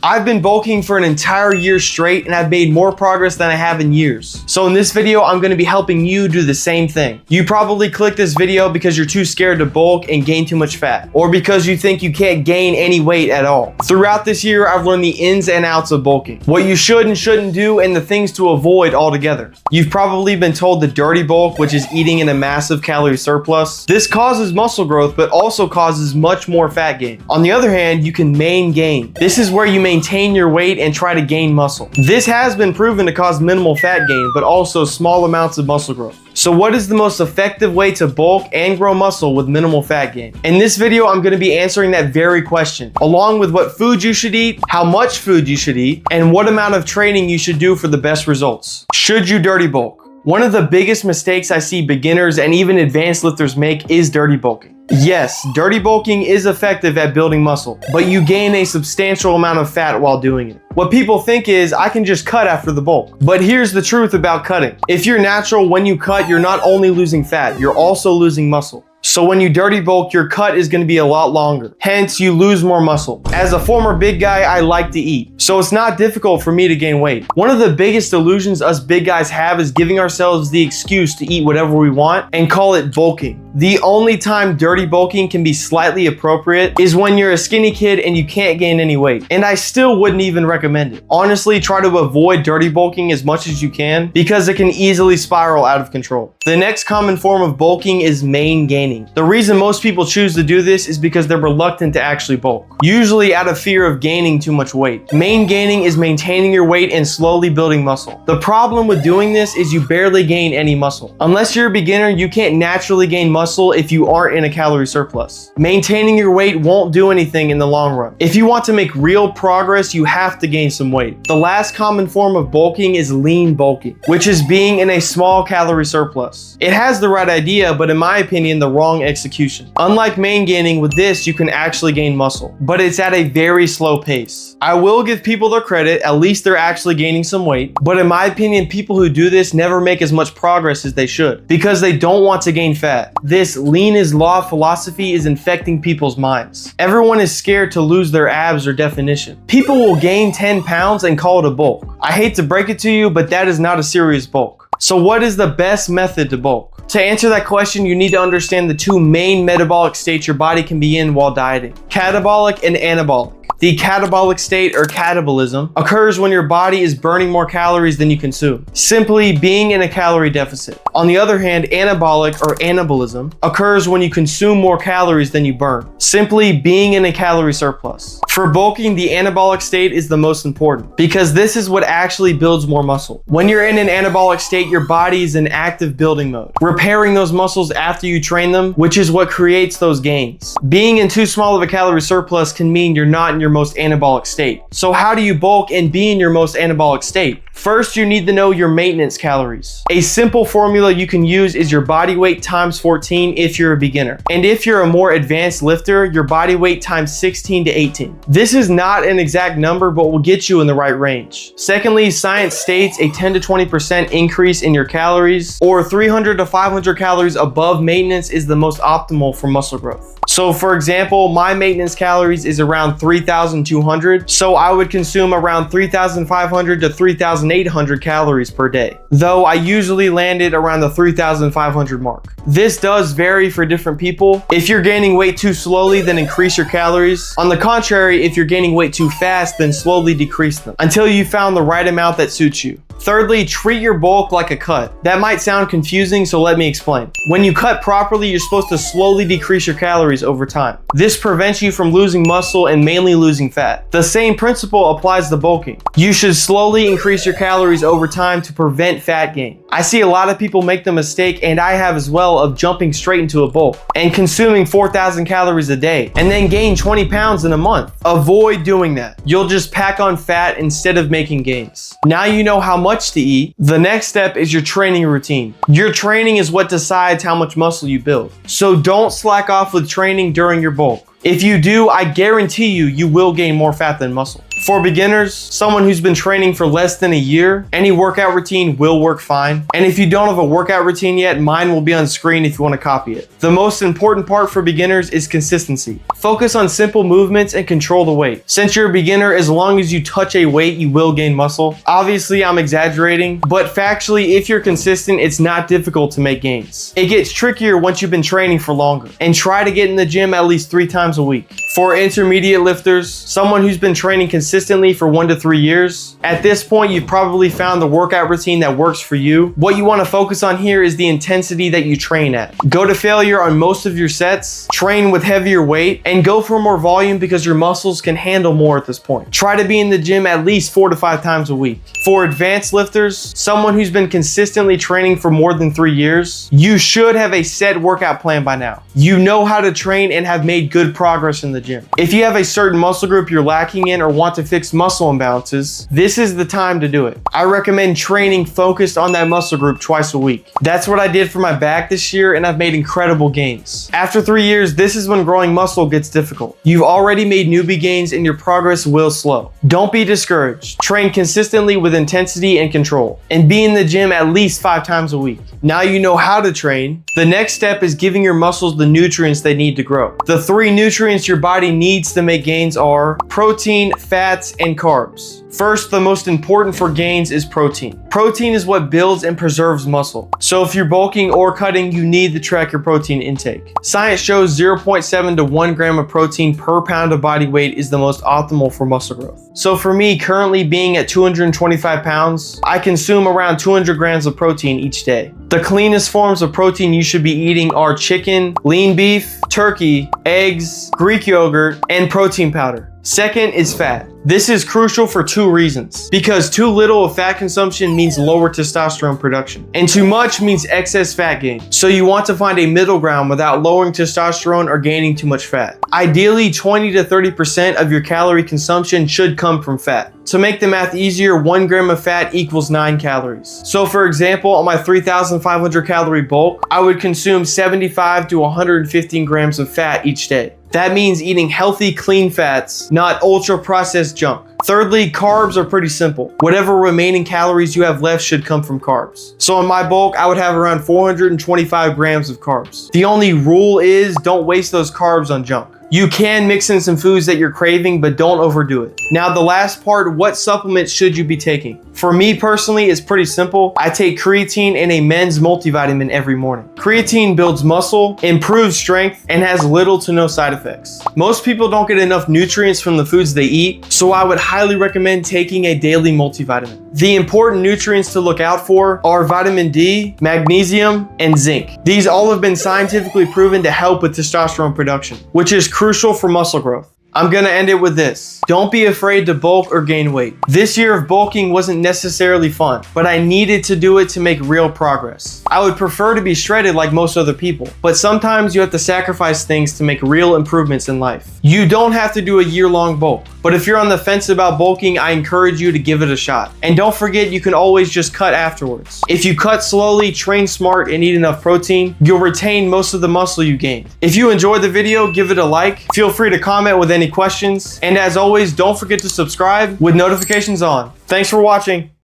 I've been bulking for an entire year straight and I've made more progress than I have in years. So in this video, I'm gonna be helping you do the same thing. You probably clicked this video because you're too scared to bulk and gain too much fat, or because you think you can't gain any weight at all. Throughout this year, I've learned the ins and outs of bulking, what you should and shouldn't do, and the things to avoid altogether. You've probably been told the dirty bulk, which is eating in a massive calorie surplus. This causes muscle growth, but also causes much more fat gain. On the other hand, you can maingain. This is where you maintain your weight and try to gain muscle. This has been proven to cause minimal fat gain, but also small amounts of muscle growth. So what is the most effective way to bulk and grow muscle with minimal fat gain? In this video, I'm going to be answering that very question, along with what food you should eat, how much food you should eat, and what amount of training you should do for the best results. Should you dirty bulk? One of the biggest mistakes I see beginners and even advanced lifters make is dirty bulking. Yes, dirty bulking is effective at building muscle, but you gain a substantial amount of fat while doing it. What people think is, I can just cut after the bulk. But here's the truth about cutting. If you're natural, when you cut, you're not only losing fat, you're also losing muscle. So when you dirty bulk, your cut is going to be a lot longer. Hence, you lose more muscle. As a former big guy, I like to eat, so it's not difficult for me to gain weight. One of the biggest illusions us big guys have is giving ourselves the excuse to eat whatever we want and call it bulking. The only time dirty bulking can be slightly appropriate is when you're a skinny kid and you can't gain any weight. And I still wouldn't even recommend it. Honestly, try to avoid dirty bulking as much as you can because it can easily spiral out of control. The next common form of bulking is maingaining. The reason most people choose to do this is because they're reluctant to actually bulk, usually out of fear of gaining too much weight. Maingaining is maintaining your weight and slowly building muscle. The problem with doing this is you barely gain any muscle. Unless you're a beginner, you can't naturally gain muscle if you aren't in a calorie surplus. Maintaining your weight won't do anything in the long run. If you want to make real progress, you have to gain some weight. The last common form of bulking is lean bulking, which is being in a small calorie surplus. It has the right idea, but in my opinion, the wrong execution. Unlike maingaining, with this, you can actually gain muscle, but it's at a very slow pace. I will give people their credit, at least they're actually gaining some weight, but in my opinion, people who do this never make as much progress as they should because they don't want to gain fat. This lean is law philosophy is infecting people's minds. Everyone is scared to lose their abs or definition. People will gain 10 pounds and call it a bulk. I hate to break it to you, but that is not a serious bulk. So what is the best method to bulk? To answer that question, you need to understand the two main metabolic states your body can be in while dieting: catabolic and anabolic. The catabolic state, or catabolism, occurs when your body is burning more calories than you consume, simply being in a calorie deficit. On the other hand, anabolic, or anabolism, occurs when you consume more calories than you burn, simply being in a calorie surplus. For bulking, the anabolic state is the most important because this is what actually builds more muscle. When you're in an anabolic state, your body is in active building mode, repairing those muscles after you train them, which is what creates those gains. Being in too small of a calorie surplus can mean you're not in your most anabolic state. So how do you bulk and be in your most anabolic state? First, you need to know your maintenance calories. A simple formula you can use is your body weight times 14 if you're a beginner. And if you're a more advanced lifter, your body weight times 16 to 18. This is not an exact number, but will get you in the right range. Secondly, science states a 10 to 20% increase in your calories, or 300 to 500 calories above maintenance, is the most optimal for muscle growth. So for example, my maintenance calories is around 3,200, so I would consume around 3,500 to 3,800 calories per day, though I usually landed around the 3,500 mark. This does vary for different people. If you're gaining weight too slowly, then increase your calories. On the contrary, if you're gaining weight too fast, then slowly decrease them until you found the right amount that suits you. Thirdly, treat your bulk like a cut. That might sound confusing, so let me explain. When you cut properly, you're supposed to slowly decrease your calories over time. This prevents you from losing muscle and mainly losing fat. The same principle applies to bulking. You should slowly increase your calories over time to prevent fat gain. I see a lot of people make the mistake, and I have as well, of jumping straight into a bulk and consuming 4,000 calories a day and then gain 20 pounds in a month. Avoid doing that. You'll just pack on fat instead of making gains. Now you know how much to eat. The next step is your training routine. Your training is what decides how much muscle you build. So don't slack off with training during your bulk. If you do, I guarantee you will gain more fat than muscle. For beginners, someone who's been training for less than a year, any workout routine will work fine. And if you don't have a workout routine yet, mine will be on screen if you want to copy it. The most important part for beginners is consistency. Focus on simple movements and control the weight. Since you're a beginner, as long as you touch a weight, you will gain muscle. Obviously, I'm exaggerating, but factually, if you're consistent, it's not difficult to make gains. It gets trickier once you've been training for longer. And try to get in the gym at least 3 times a week. For intermediate lifters, someone who's been training consistently for 1 to 3 years, at this point, you've probably found the workout routine that works for you. What you want to focus on here is the intensity that you train at. Go to failure on most of your sets, train with heavier weight, and go for more volume because your muscles can handle more at this point. Try to be in the gym at least 4 to 5 times a week. For advanced lifters, someone who's been consistently training for more than 3 years, you should have a set workout plan by now. You know how to train and have made good progress in the gym. If you have a certain muscle group you're lacking in or want to fix muscle imbalances, this is the time to do it. I recommend training focused on that muscle group twice a week. That's what I did for my back this year, and I've made incredible gains. After 3 years, this is when growing muscle gets difficult. You've already made newbie gains and your progress will slow. Don't be discouraged. Train consistently with intensity and control, and be in the gym at least 5 times a week. Now you know how to train. The next step is giving your muscles the nutrients they need to grow. The 3 nutrients your body needs to make gains are protein, fats, and carbs. First, the most important for gains is protein. Protein is what builds and preserves muscle. So if you're bulking or cutting, you need to track your protein intake. Science shows 0.7 to 1 gram of protein per pound of body weight is the most optimal for muscle growth. So for me, currently being at 225 pounds, I consume around 200 grams of protein each day. The cleanest forms of protein you should be eating are chicken, lean beef, turkey, eggs, Greek yogurt, and protein powder. Second is fat. This is crucial for 2 reasons. Because too little of fat consumption means lower testosterone production, and too much means excess fat gain. So you want to find a middle ground without lowering testosterone or gaining too much fat. Ideally, 20 to 30% of your calorie consumption should come from fat. To make the math easier, 1 gram of fat equals 9 calories. So for example, on my 3,500 calorie bulk, I would consume 75 to 115 grams of fat each day. That means eating healthy, clean fats, not ultra-processed junk. Thirdly, carbs are pretty simple. Whatever remaining calories you have left should come from carbs. So in my bulk, I would have around 425 grams of carbs. The only rule is don't waste those carbs on junk. You can mix in some foods that you're craving, but don't overdo it. Now the last part, what supplements should you be taking? For me personally, it's pretty simple. I take creatine and a men's multivitamin every morning. Creatine builds muscle, improves strength, and has little to no side effects. Most people don't get enough nutrients from the foods they eat, so I would highly recommend taking a daily multivitamin. The important nutrients to look out for are vitamin D, magnesium, and zinc. These all have been scientifically proven to help with testosterone production, which is crucial for muscle growth. I'm gonna end it with this. Don't be afraid to bulk or gain weight. This year of bulking wasn't necessarily fun, but I needed to do it to make real progress. I would prefer to be shredded like most other people, but sometimes you have to sacrifice things to make real improvements in life. You don't have to do a year-long bulk, but if you're on the fence about bulking, I encourage you to give it a shot. And don't forget, you can always just cut afterwards. If you cut slowly, train smart, and eat enough protein, you'll retain most of the muscle you gained. If you enjoyed the video, give it a like. Feel free to comment with any questions. And as always, don't forget to subscribe with notifications on. Thanks for watching.